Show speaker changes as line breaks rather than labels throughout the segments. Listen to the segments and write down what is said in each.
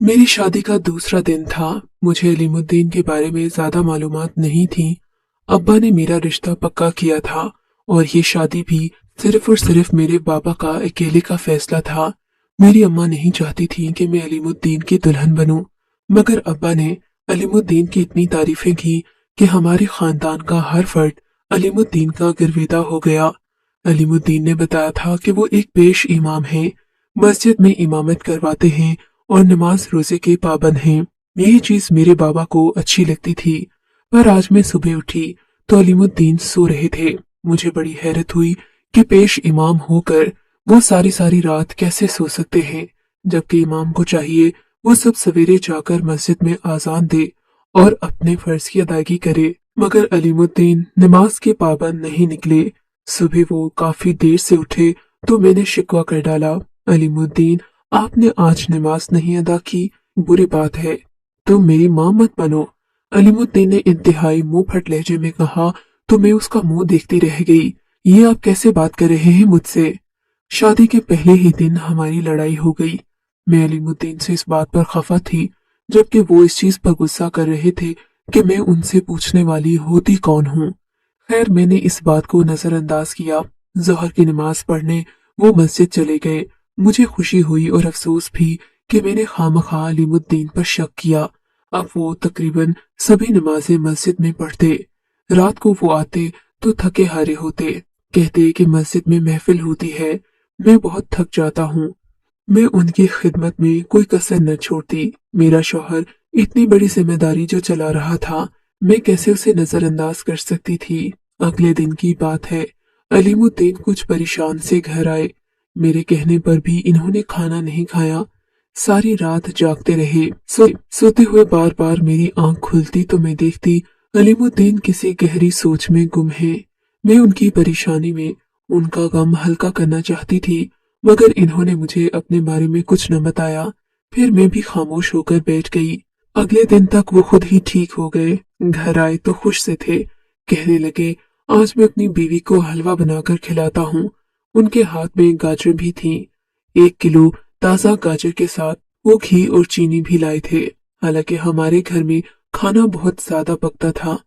मेरी शादी का दूसरा दिन था। मुझे अलीमुद्दीन के बारे में ज्यादा मालूमात नहीं थी। अब्बा ने मेरा रिश्ता पक्का किया था और ये शादी भी सिर्फ और सिर्फ मेरे बाबा का अकेले का फैसला था। मेरी अम्मा नहीं चाहती थी कि मैं अलीमुद्दीन की दुल्हन बनूं, मगर अब्बा ने अलीमुद्दीन की इतनी तारीफें की कि हमारे खानदान का हर फर्द अलीमुद्दीन का गिरवेदा हो गया। अलीमुद्दीन ने बताया था कि वो एक पेश इमाम हैं, मस्जिद में इमामत करवाते हैं और नमाज रोजे के पाबंद हैं। यही चीज मेरे बाबा को अच्छी लगती थी। पर आज मैं सुबह उठी तो अलीमुद्दीन सो रहे थे। मुझे बड़ी हैरत हुई कि पेश इमाम होकर वो सारी सारी रात कैसे सो सकते हैं, जबकि इमाम को चाहिए वो सब सवेरे जाकर मस्जिद में आजान दे और अपने फर्ज की अदायगी करे। मगर अलीमुद्दीन नमाज के पाबंद नहीं निकले। सुबह वो काफी देर से उठे तो मैंने शिकवा कर डाला, अलीमुद्दीन आपने आज नमाज नहीं अदा की, बुरी बात है, तुम मेरी माँ मत बनो। अलीमुद्दीन ने इंतहाई मुंह फट लहजे में कहा तो मैं उसका मुंह देखती रह गई। ये आप कैसे बात कर रहे हैं मुझसे? शादी के पहले ही दिन हमारी लड़ाई हो गई। मैं अलीमुद्दीन से इस बात पर खफा थी, जबकि वो इस चीज पर गुस्सा कर रहे थे कि मैं उनसे पूछने वाली होती कौन हूँ। खैर मैंने इस बात को नजरअंदाज किया। जोहर की नमाज पढ़ने वो मस्जिद चले गए। मुझे खुशी हुई और अफसोस भी कि मैंने खामखा अलीमुद्दीन पर शक किया। अब वो तकरीबन सभी नमाजें मस्जिद में पढ़ते। रात को वो आते तो थके हारे होते, कहते कि मस्जिद में महफिल होती है। मैं बहुत थक जाता हूँ। मैं उनकी खिदमत में कोई कसर न छोड़ती। मेरा शौहर इतनी बड़ी जिम्मेदारी जो चला रहा था, मैं कैसे उसे नजरअंदाज कर सकती थी। अगले दिन की बात है, अलीमुद्दीन कुछ परेशान से घर आए। मेरे कहने पर भी इन्होंने खाना नहीं खाया। सारी रात जागते रहे। सोते हुए बार बार मेरी आंख खुलती तो मैं देखती अलीमुद्दीन किसी गहरी सोच में गुम है। मैं उनकी परेशानी में उनका गम हल्का करना चाहती थी, मगर इन्होंने मुझे अपने बारे में कुछ न बताया। फिर मैं भी खामोश होकर बैठ गई। अगले दिन तक वो खुद ही ठीक हो गए। घर आए तो खुश से थे। कहने लगे आज मैं अपनी बीवी को हलवा बनाकर खिलाता हूँ। उनके हाथ में गाजर भी थी। 1 किलो ताजा गाजर के साथ वो घी और चीनी भी लाए थे। हालांकि हमारे घर में खाना बहुत ज्यादा पकता था,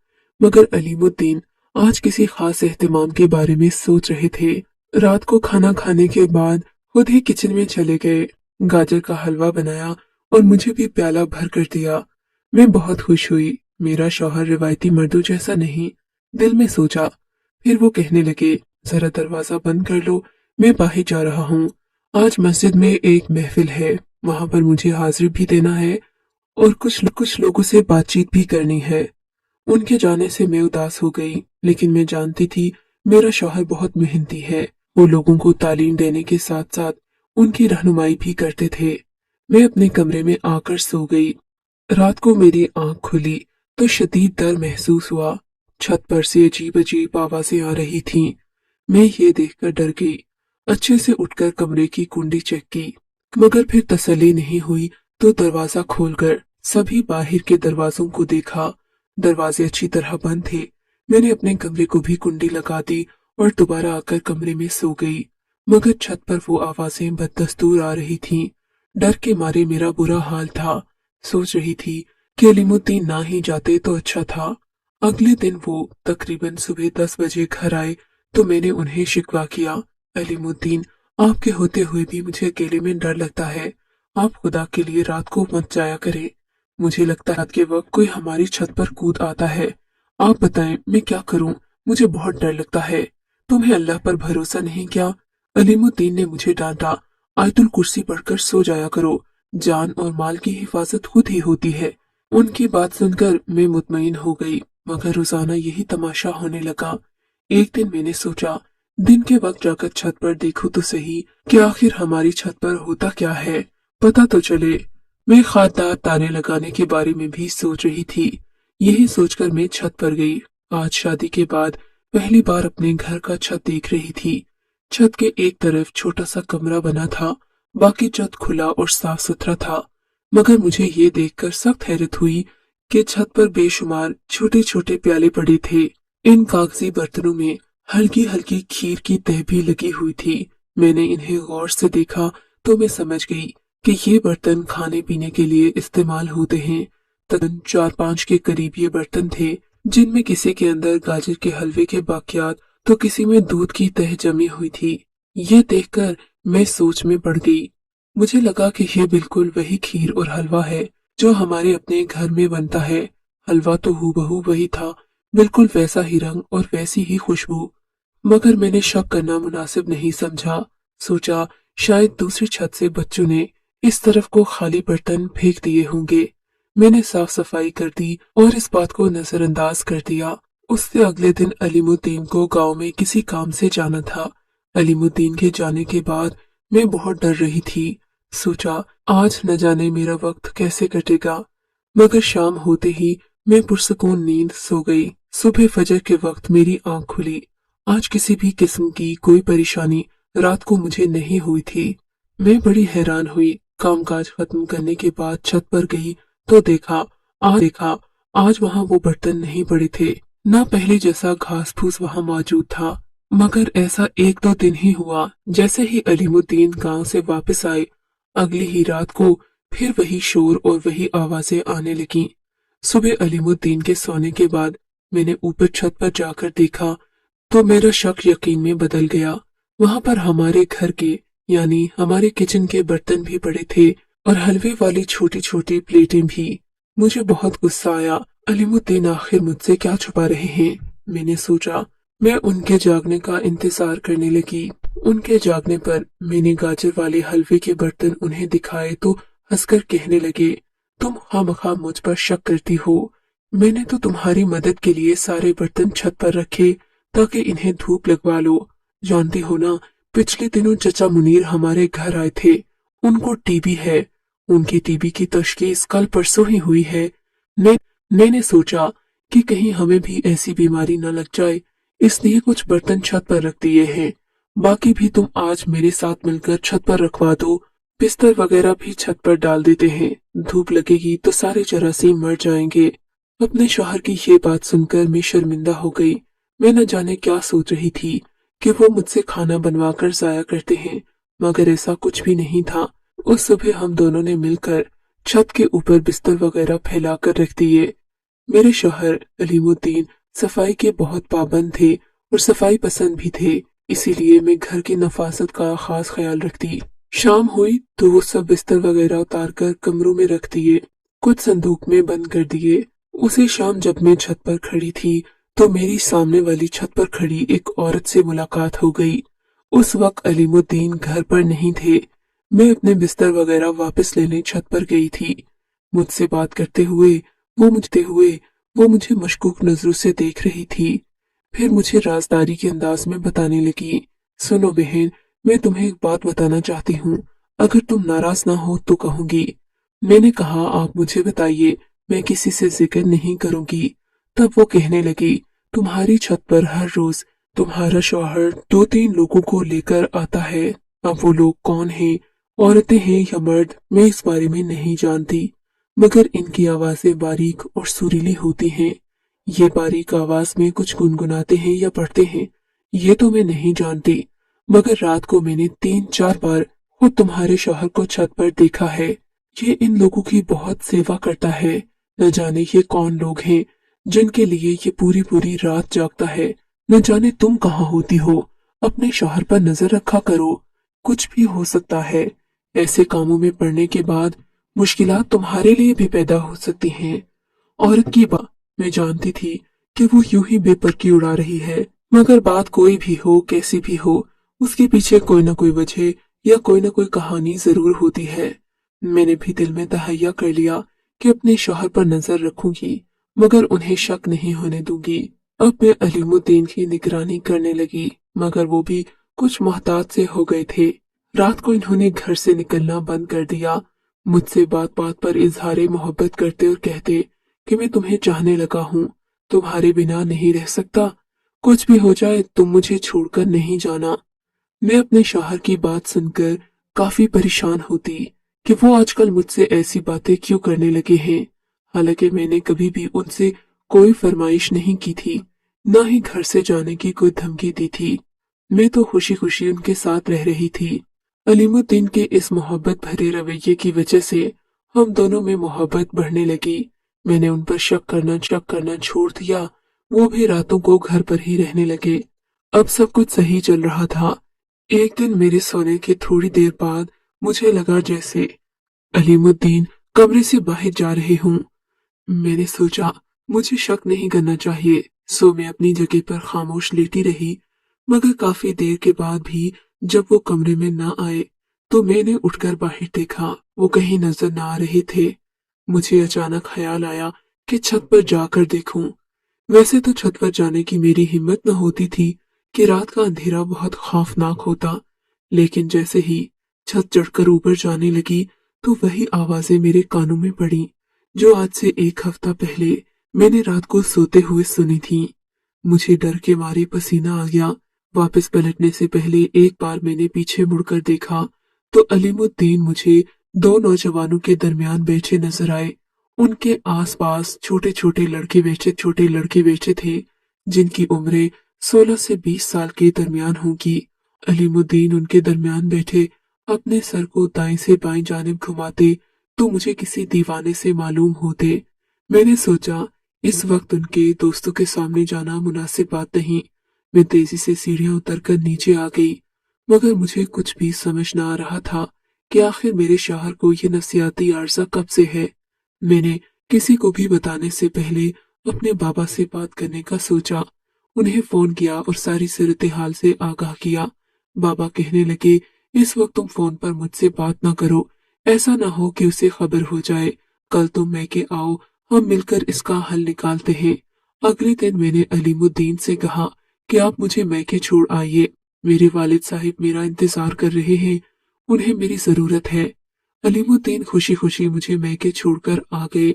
मगर अलीमुद्दीन आज किसी खास एहतमाम के बारे में सोच रहे थे। रात को खाना खाने के बाद खुद ही किचन में चले गए। गाजर का हलवा बनाया और मुझे भी प्याला भर कर दिया। मैं बहुत खुश हुई। मेरा शौहर रिवायती मर्दों जैसा नहीं, दिल में सोचा। फिर वो कहने लगे जरा दरवाजा बंद कर लो, मैं बाहर जा रहा हूँ। आज मस्जिद में एक महफिल है, वहां पर मुझे हाजिरी भी देना है और कुछ लोगों से बातचीत भी करनी है। उनके जाने से मैं उदास हो गई, लेकिन मैं जानती थी मेरा शौहर बहुत मेहनती है। वो लोगों को तालीम देने के साथ साथ उनकी रहनुमाई भी करते थे। मैं अपने कमरे में आकर सो गई। रात को मेरी आंख खुली तो शदीद डर महसूस हुआ। छत पर से अजीब अजीब आवाजें आ रही थीं। मैं ये देखकर डर गई। अच्छे से उठकर कमरे की कुंडी चेक की, मगर फिर तसल्ली नहीं हुई तो दरवाजा खोलकर सभी बाहर के दरवाजों को देखा। दरवाजे अच्छी तरह बंद थे। मैंने अपने कमरे को भी कुंडी लगा दी और दोबारा आकर कमरे में सो गई। मगर छत पर वो आवाजें बददस्तूर आ रही थीं। डर के मारे मेरा बुरा हाल था। सोच रही थी कि अलीमुद्दीन ना ही जाते तो अच्छा था। अगले दिन वो तकरीबन सुबह 10 बजे घर आए तो मैंने उन्हें शिकवा किया, अलीमुद्दीन आपके होते हुए भी मुझे अकेले में डर लगता है। आप खुदा के लिए रात को मत जाया करें। मुझे लगता है रात के वक्त कोई हमारी छत पर कूद आता है। आप बताएं मैं क्या करूं? मुझे बहुत डर लगता है। तुम्हें अल्लाह पर भरोसा नहीं क्या? अलीमुद्दीन ने मुझे डांटा। आयतुल कुर्सी पढ़कर सो जाया करो। जान और माल की हिफाजत खुद ही होती है। उनकी बात सुनकर मैं मुतमईन हो गई, मगर रोजाना यही तमाशा होने लगा। एक दिन मैंने सोचा दिन के वक्त जाकर छत पर देखूं तो सही कि आखिर हमारी छत पर होता क्या है, पता तो चले। मैं खानदार ताने लगाने के बारे में भी सोच रही थी। यही सोचकर मैं छत पर गई। आज शादी के बाद पहली बार अपने घर का छत देख रही थी। छत के एक तरफ छोटा सा कमरा बना था, बाकी छत खुला और साफ सुथरा था। मगर मुझे ये देखकर सख्त हैरत हुई कि छत पर बेशुमार छोटे छोटे प्याले पड़े थे। इन कागजी बर्तनों में हल्की हल्की खीर की तह भी लगी हुई थी। मैंने इन्हें गौर से देखा तो मैं समझ गई कि ये बर्तन खाने पीने के लिए इस्तेमाल होते हैं। तकरीबन 4-5 के करीब ये बर्तन थे, जिनमें किसी के अंदर गाजर के हलवे के बाकियात तो किसी में दूध की तह जमी हुई थी। ये देखकर मैं सोच में पड़ गई। मुझे लगा कि ये बिल्कुल वही खीर और हलवा है जो हमारे अपने घर में बनता है। हलवा तो हूबहू वही था, बिल्कुल वैसा ही रंग और वैसी ही खुशबू। मगर मैंने शक करना मुनासिब नहीं समझा। सोचा शायद दूसरी छत से बच्चों ने इस तरफ को खाली बर्तन फेंक दिए होंगे। मैंने साफ सफाई कर दी और इस बात को नजरअंदाज कर दिया। उससे अगले दिन अलीमुद्दीन को गांव में किसी काम से जाना था। अलीमुद्दीन के जाने के बाद मैं बहुत डर रही थी। सोचा आज न जाने मेरा वक्त कैसे कटेगा। मगर शाम होते ही मैं पुरसकून नींद सो गई। सुबह फजर के वक्त मेरी आंख खुली। आज किसी भी किस्म की कोई परेशानी रात को मुझे नहीं हुई थी। मैं बड़ी हैरान हुई। कामकाज खत्म करने के बाद छत पर गई तो देखा आज वहां वो बर्तन नहीं पड़े थे। ना पहले जैसा घास फूस वहां मौजूद था। मगर ऐसा 1-2 दिन ही हुआ। जैसे ही अलीमुद्दीन गांव से वापस आए, अगली ही रात को फिर वही शोर और वही आवाजें आने लगी। सुबह अलीमुद्दीन के सोने के बाद मैंने ऊपर छत पर जाकर देखा तो मेरा शक यकीन में बदल गया। वहां पर हमारे घर के यानी हमारे किचन के बर्तन भी पड़े थे और हलवे वाली छोटी छोटी प्लेटें भी। मुझे बहुत गुस्सा आया। अलीमुद्दीन आखिर मुझसे क्या छुपा रहे हैं, मैंने सोचा। मैं उनके जागने का इंतजार करने लगी। उनके जागने पर मैंने गाजर वाले हलवे के बर्तन उन्हें दिखाए तो हंसकर कहने लगे, तुम खामखा मुझ पर शक करती हो। मैंने तो तुम्हारी मदद के लिए सारे बर्तन छत पर रखे ताकि इन्हें धूप लगवा लो। जानती हो ना, पिछले दिनों चचा मुनीर हमारे घर आए थे। उनको टीबी है। उनकी टीबी की तशखीस कल परसों ही हुई है। मैंने सोचा कि कहीं हमें भी ऐसी बीमारी न लग जाए, इसलिए कुछ बर्तन छत पर रख दिए हैं। बाकी भी तुम आज मेरे साथ मिलकर छत पर रखवा दो। बिस्तर वगैरह भी छत पर डाल देते हैं। धूप लगेगी तो सारे जरासीम मर जाएंगे। अपने शौहर की ये बात सुनकर मैं शर्मिंदा हो गई। मैं न जाने क्या सोच रही थी कि वो मुझसे खाना बनवा कर जाया करते हैं, मगर ऐसा कुछ भी नहीं था। उस सुबह हम दोनों ने मिलकर छत के ऊपर बिस्तर वगैरह फैलाकर रख दिए। मेरे शौहर अलीमुद्दीन सफाई के बहुत पाबंद थे और सफाई पसंद भी थे, इसीलिए मैं घर की नफासत का खास ख्याल रखती। शाम हुई तो वो सब बिस्तर वगैरह उतार कर कमरों में रख दिए, कुछ संदूक में बंद कर दिए। उसी शाम जब मैं छत पर खड़ी थी तो मेरी सामने वाली छत पर खड़ी एक औरत से मुलाकात हो गई। उस वक्त अलीमुद्दीन घर पर नहीं थे। मैं अपने बिस्तर वगैरह वापस लेने छत पर गई थी। मुझसे बात करते हुए वो मुझे मशकूक नजरों से देख रही थी। फिर मुझे राजदारी के अंदाज में बताने लगी, सुनो बहन, मैं तुम्हें एक बात बताना चाहती हूँ। अगर तुम नाराज ना हो तो कहूंगी। मैंने कहा, आप मुझे बताइए, मैं किसी से जिक्र नहीं करूंगी। तब वो कहने लगी, तुम्हारी छत पर हर रोज तुम्हारा शौहर 2-3 लोगों को लेकर आता है। अब वो लोग कौन हैं, औरतें हैं या मर्द, मैं इस बारे में नहीं जानती, मगर इनकी आवाजें बारीक और सुरीली होती हैं। ये बारीक आवाज में कुछ गुनगुनाते हैं या पढ़ते हैं, ये तो मैं नहीं जानती, मगर रात को मैंने 3-4 बार खुद तुम्हारे शौहर को छत पर देखा है। ये इन लोगों की बहुत सेवा करता है। न जाने ये कौन लोग हैं जिनके लिए ये पूरी पूरी रात जागता है। न जाने तुम कहाँ होती हो। अपने शौहर पर नजर रखा करो, कुछ भी हो सकता है। ऐसे कामों में पड़ने के बाद मुश्किलात तुम्हारे लिए भी पैदा हो सकती हैं। औरत की बात मैं जानती थी कि वो यूं ही बेपरकी उड़ा रही है, मगर बात कोई भी हो, कैसी भी हो, उसके पीछे कोई न कोई वजह या कोई न कोई कहानी जरूर होती है। मैंने भी दिल में तहैया कर लिया कि अपने शौहर पर नजर रखूंगी, मगर उन्हें शक नहीं होने दूंगी। अब मैं अलीमुद्दीन की निगरानी करने लगी, मगर वो भी कुछ मोहतात से हो गए थे। रात को इन्होंने घर से निकलना बंद कर दिया। मुझसे बात बात पर इजहारे मोहब्बत करते और कहते कि मैं तुम्हें चाहने लगा हूँ, तुम्हारे बिना नहीं रह सकता, कुछ भी हो जाए तुम मुझे छोड़कर नहीं जाना। मैं अपने शौहर की बात सुनकर काफी परेशान होती कि वो आजकल मुझसे ऐसी बातें क्यों करने लगे हैं। हालांकि मैंने कभी भी उनसे कोई फरमाइश नहीं की थी, न ही घर से जाने की कोई धमकी दी थी। मैं तो खुशी खुशी उनके साथ रह रही थी। अलीमुद्दीन के इस मोहब्बत भरे रवैये की वजह से हम दोनों में मोहब्बत बढ़ने लगी। मैंने उन पर शक करना छोड़ दिया। वो भी रातों को घर पर ही रहने लगे। अब सब कुछ सही चल रहा था। एक दिन मेरे सोने के थोड़ी देर बाद मुझे लगा जैसे अलीमुद्दीन कमरे से बाहर जा रहे हों। मैंने सोचा मुझे शक नहीं करना चाहिए, सो मैं अपनी जगह पर खामोश लेटी रही। मगर काफी देर के बाद भी जब वो कमरे में ना आए तो मैंने उठकर बाहर देखा, वो कहीं नजर ना आ रहे थे। मुझे अचानक ख्याल आया कि छत पर जाकर देखूं। वैसे तो छत पर जाने की मेरी हिम्मत न होती थी कि रात का अंधेरा बहुत खौफनाक होता, लेकिन जैसे ही छत चढ़कर ऊपर जाने लगी तो वही आवाजें मेरे कानों में पड़ी जो आज से एक हफ्ता पहले मैंने रात को सोते हुए सुनी थी। मुझे डर के मारे पसीना आ गया। वापस पलटने से पहले एक बार मैंने पीछे मुड़कर देखा तो अलीमुद्दीन मुझे दो नौजवानों के दरमियान बैठे नजर आए। उनके आसपास छोटे लड़के बैठे थे जिनकी उम्रें 16 से 20 साल के दरमियान होगी। अलीमुद्दीन उनके दरमियान बैठे अपने सर को दाएं से बाएं जानिब घुमाते तो मुझे किसी दीवाने से मालूम होते। मैंने सोचा इस वक्त उनके दोस्तों के सामने जाना मुनासिब बात नहीं। मैं तेजी से सीढ़ियां उतरकर नीचे आ गई, मगर मुझे कुछ भी समझ न आ रहा था कि आखिर मेरे शौहर को ये नफसियाती आर्जा कब से है। मैंने किसी को भी बताने से पहले अपने बाबा से बात करने का सोचा। उन्हें फोन किया और सारी सूरत हाल से आगाह किया। बाबा कहने लगे, इस वक्त तुम फोन पर मुझसे बात ना करो, ऐसा ना हो कि उसे खबर हो जाए। कल तुम मैके आओ, हम मिलकर इसका हल निकालते हैं। अगले दिन मैंने अलीमुद्दीन से कहा कि आप मुझे मैके छोड़ आइए, मेरे वालिद साहिब मेरा इंतजार कर रहे हैं, उन्हें मेरी जरूरत है। अलीमुद्दीन खुशी खुशी मुझे मैके छोड़कर आ गए।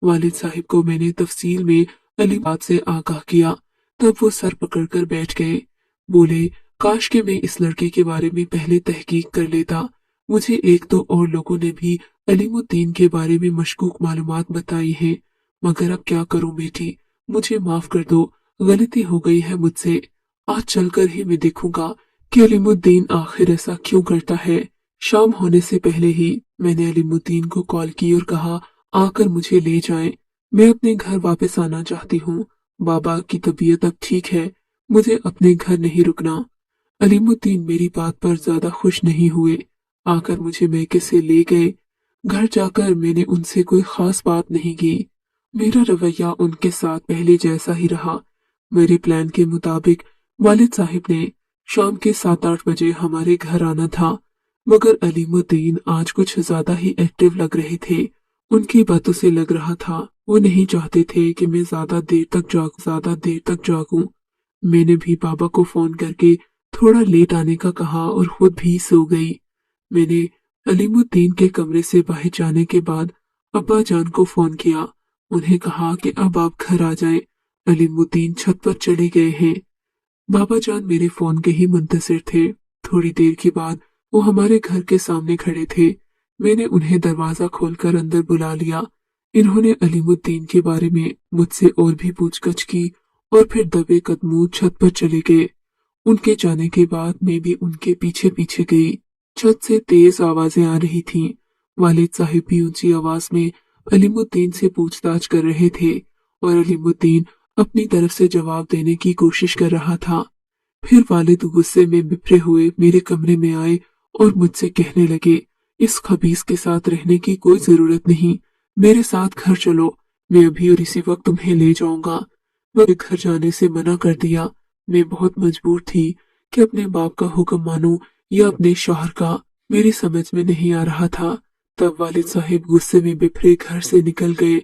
वालिद साहिब को मैंने तफसील में अली बात से आगाह किया, तब वो सर पकड़कर बैठ गए। बोले, काश के मैं इस लड़के के बारे में पहले तहकीक कर लेता। मुझे एक दो और लोगों ने भी अलीमुद्दीन के बारे में मशकूक मालूमात बताई हैं, मगर अब क्या करूं बेटी, मुझे माफ कर दो, गलती हो गई है मुझसे। आज चलकर ही मैं देखूंगा कि अलीमुद्दीन आखिर ऐसा क्यों करता है। शाम होने से पहले ही मैंने अलीमुद्दीन को कॉल की और कहा आकर मुझे ले जाएं। मैं अपने घर वापस आना चाहती हूँ। बाबा की तबीयत अब ठीक है, मुझे अपने घर नहीं रुकना। अलीमुद्दीन मेरी बात पर ज्यादा खुश नहीं हुए, आकर मुझे मैके से ले गए। घर जाकर मैंने उनसे कोई खास बात नहीं की। मेरा रवैया उनके साथ पहले जैसा ही रहा। मेरे प्लान के मुताबिक वालिद साहिब ने शाम के 7-8 बजे हमारे घर आना था, मगर अलीमुद्दीन आज कुछ ज्यादा ही एक्टिव लग रहे थे। उनकी बातों से लग रहा था वो नहीं चाहते थे कि मैं ज्यादा देर तक जागूं। मैंने भी बाबा को फोन करके थोड़ा लेट आने का कहा और खुद भी सो गई। मैंने अलीमुद्दीन के कमरे से बाहर जाने के बाद अब्बा जान को फोन किया। उन्हें कहा कि अब आप घर आ जाएं, अलीमुद्दीन छत पर चले गए हैं। बाबा जान मेरे फोन के ही मुंतजिर थे। थोड़ी देर के बाद वो हमारे घर के सामने खड़े थे। मैंने उन्हें दरवाजा खोलकर अंदर बुला लिया। इन्होंने अलीमुद्दीन के बारे में मुझसे और भी पूछगछ की और फिर दबे कदमों छत पर चले गए। उनके जाने के बाद मैं भी उनके पीछे पीछे गई। छत से तेज आवाजें आ रही थीं। वालिद साहिब भी ऊंची आवाज में अलीमुद्दीन से पूछताछ कर रहे थे और अलीमुद्दीन अपनी तरफ से जवाब देने की कोशिश कर रहा था। फिर वालिद गुस्से में बिफरे हुए मेरे कमरे में आए और मुझसे कहने लगे, इस खबीस के साथ रहने की कोई जरूरत नहीं, मेरे साथ घर चलो, मैं अभी और इसी वक्त तुम्हें ले जाऊंगा। मैं घर जाने से मना कर दिया। मैं बहुत मजबूर थी कि अपने बाप का हुक्म मानूं या अपने शौहर का, मेरी समझ में नहीं आ रहा था। तब वालिद साहिब गुस्से में बिफरे घर से निकल गए।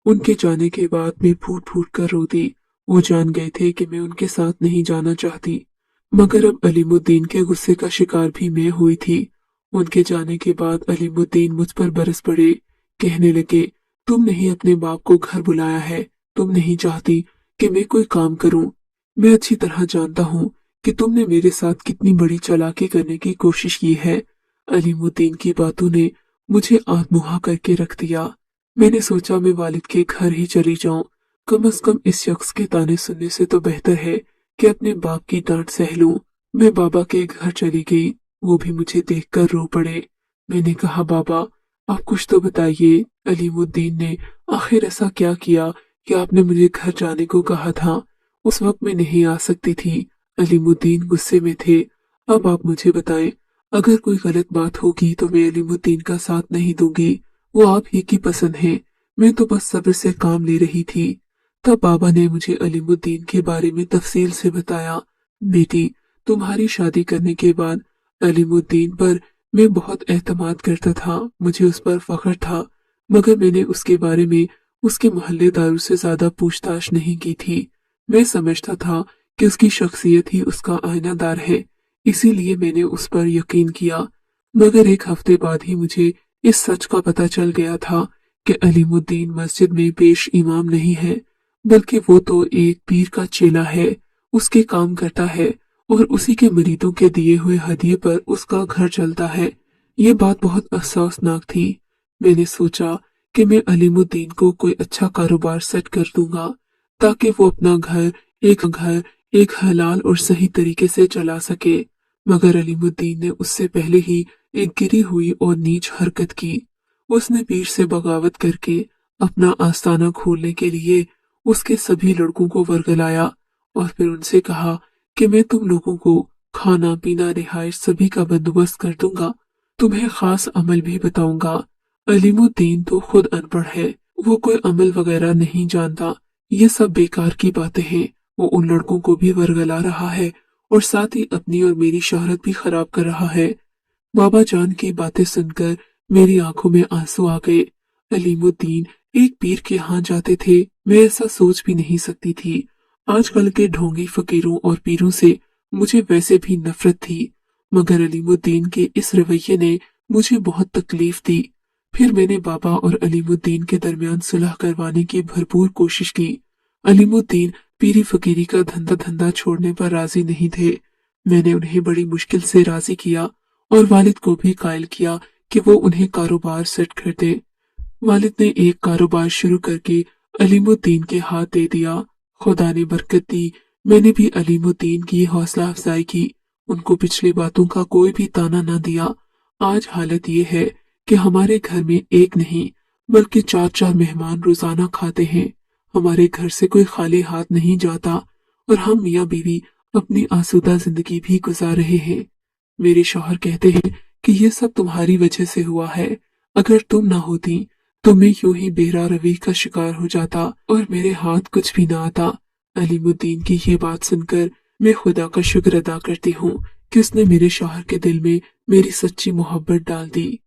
उनके जाने के बाद मैं फूट फूट कर रो दी। वो जान गए थे कि मैं उनके साथ नहीं जाना चाहती, मगर अब अलीमुद्दीन के गुस्से का शिकार भी मैं हुई थी। उनके जाने के बाद अलीमुद्दीन मुझ पर बरस पड़े। कहने लगे, तुमने ही अपने बाप को घर बुलाया है, तुम नहीं चाहती कि मैं कोई काम करूं। मैं अच्छी तरह जानता हूं कि तुमने मेरे साथ कितनी बड़ी चालाकी करने की कोशिश की है। अलीमुद्दीन की बातों ने मुझे आत्ममुहा करके रख दिया। मैंने सोचा मैं वालिद के घर ही चली जाऊं। कम से कम इस शख्स के ताने सुनने से तो बेहतर है कि अपने बाप की डांट सह लूं। मैं बाबा के घर चली गई। वो भी मुझे देखकर रो पड़े। मैंने कहा, बाबा आप कुछ तो बताइए, अलीमुद्दीन ने आखिर ऐसा क्या किया कि आपने मुझे घर जाने को कहा था? उस वक्त मैं नहीं आ सकती थी। अलीमुद्दीन गुस्से में थे। अब आप मुझे बताएं, अगर कोई गलत बात होगी तो मैं अलीमुद्दीन का साथ नहीं दूंगी। वो आप ही की पसंद है। मैं तो बस सब्र से काम ले रही थी। तब बाबा ने मुझे अलीमुद्दीन के बारे में तफसील से बताया। बेटी, तुम्हारी शादी करने के बाद अलीमुद्दीन पर मैं बहुत एतमाद करता था, मुझे उस पर फख्र था, मगर मैंने उसके बारे में उसके मोहल्लेदारों से ज्यादा पूछताछ नहीं की थी। मैं समझता था कि उसकी शख्सियत ही उसका आईनादार है, इसीलिए मैंने उस पर यकीन किया। मगर एक हफ्ते बाद ही मुझे इस सच का पता चल गया था कि अलीमुद्दीन मस्जिद में पेश इमाम नहीं है, बल्कि वो तो एक पीर का चेला है, उसके काम करता है और उसी के मुरीदों के दिए हुए हदिये पर उसका घर चलता है। ये बात बहुत अफसोसनाक थी। मैंने सोचा कि मैं अलीमुद्दीन को कोई अच्छा कारोबार सेट कर दूंगा ताकि वो अपना घर एक हलाल और सही तरीके से चला सके। मगर अलीमुद्दीन ने उससे पहले ही एक गिरी हुई और नीच हरकत की। उसने पीर से बगावत करके अपना आस्थाना खोलने के लिए उसके सभी लड़कों को वर्गलाया और फिर उनसे कहा कि मैं तुम लोगों को खाना पीना रिहाइश सभी का बंदोबस्त कर दूंगा, तुम्हें खास अमल भी बताऊंगा। अलीमुद्दीन तो खुद अनपढ़ है, वो कोई अमल वगैरह नहीं जानता। ये सब बेकार की बातें हैं। वो उन लड़कों को भी वर्गला रहा है और साथ ही अपनी और मेरी शोहरत भी खराब कर रहा है। बाबा जान की बातें सुनकर मेरी आंखों में आंसू आ गए। अलीमुद्दीन एक पीर के यहाँ जाते थे, मैं ऐसा सोच भी नहीं सकती थी। आजकल के ढोंगी फकीरों और पीरों से मुझे वैसे भी नफरत थी, मगर अलीमुद्दीन के इस रवैये ने मुझे बहुत तकलीफ दी। फिर मैंने बाबा और अलीमुद्दीन के दरमियान सुलह करवाने की भरपूर कोशिश की। अलीमुद्दीन पीरी फकीरी का धंधा धंधा छोड़ने पर राजी नहीं थे। मैंने उन्हें बड़ी मुश्किल से राजी किया और वालिद को भी कायल किया कि वो उन्हें कारोबार सेट कर दे। वालिद ने एक कारोबार शुरू करके अलीमुद्दीन के हाथ दे दिया। खुदा ने बरकत दी। मैंने भी अलीमुद्दीन की हौसला अफजाई की, उनको पिछली बातों का कोई भी ताना न दिया। आज हालत ये है कि हमारे घर में एक नहीं बल्कि चार चार मेहमान रोजाना खाते हैं। हमारे घर से कोई खाली हाथ नहीं जाता और हम मियाँ बीवी अपनी आसूदा जिंदगी भी गुजार रहे हैं। मेरे शौहर कहते हैं कि ये सब तुम्हारी वजह से हुआ है। अगर तुम ना होती तो मैं यूं ही बेरा रवि का शिकार हो जाता और मेरे हाथ कुछ भी ना आता। अलीमुद्दीन की ये बात सुनकर मैं खुदा का शुक्र अदा करती हूँ कि उसने मेरे शौहर के दिल में मेरी सच्ची मोहब्बत डाल दी।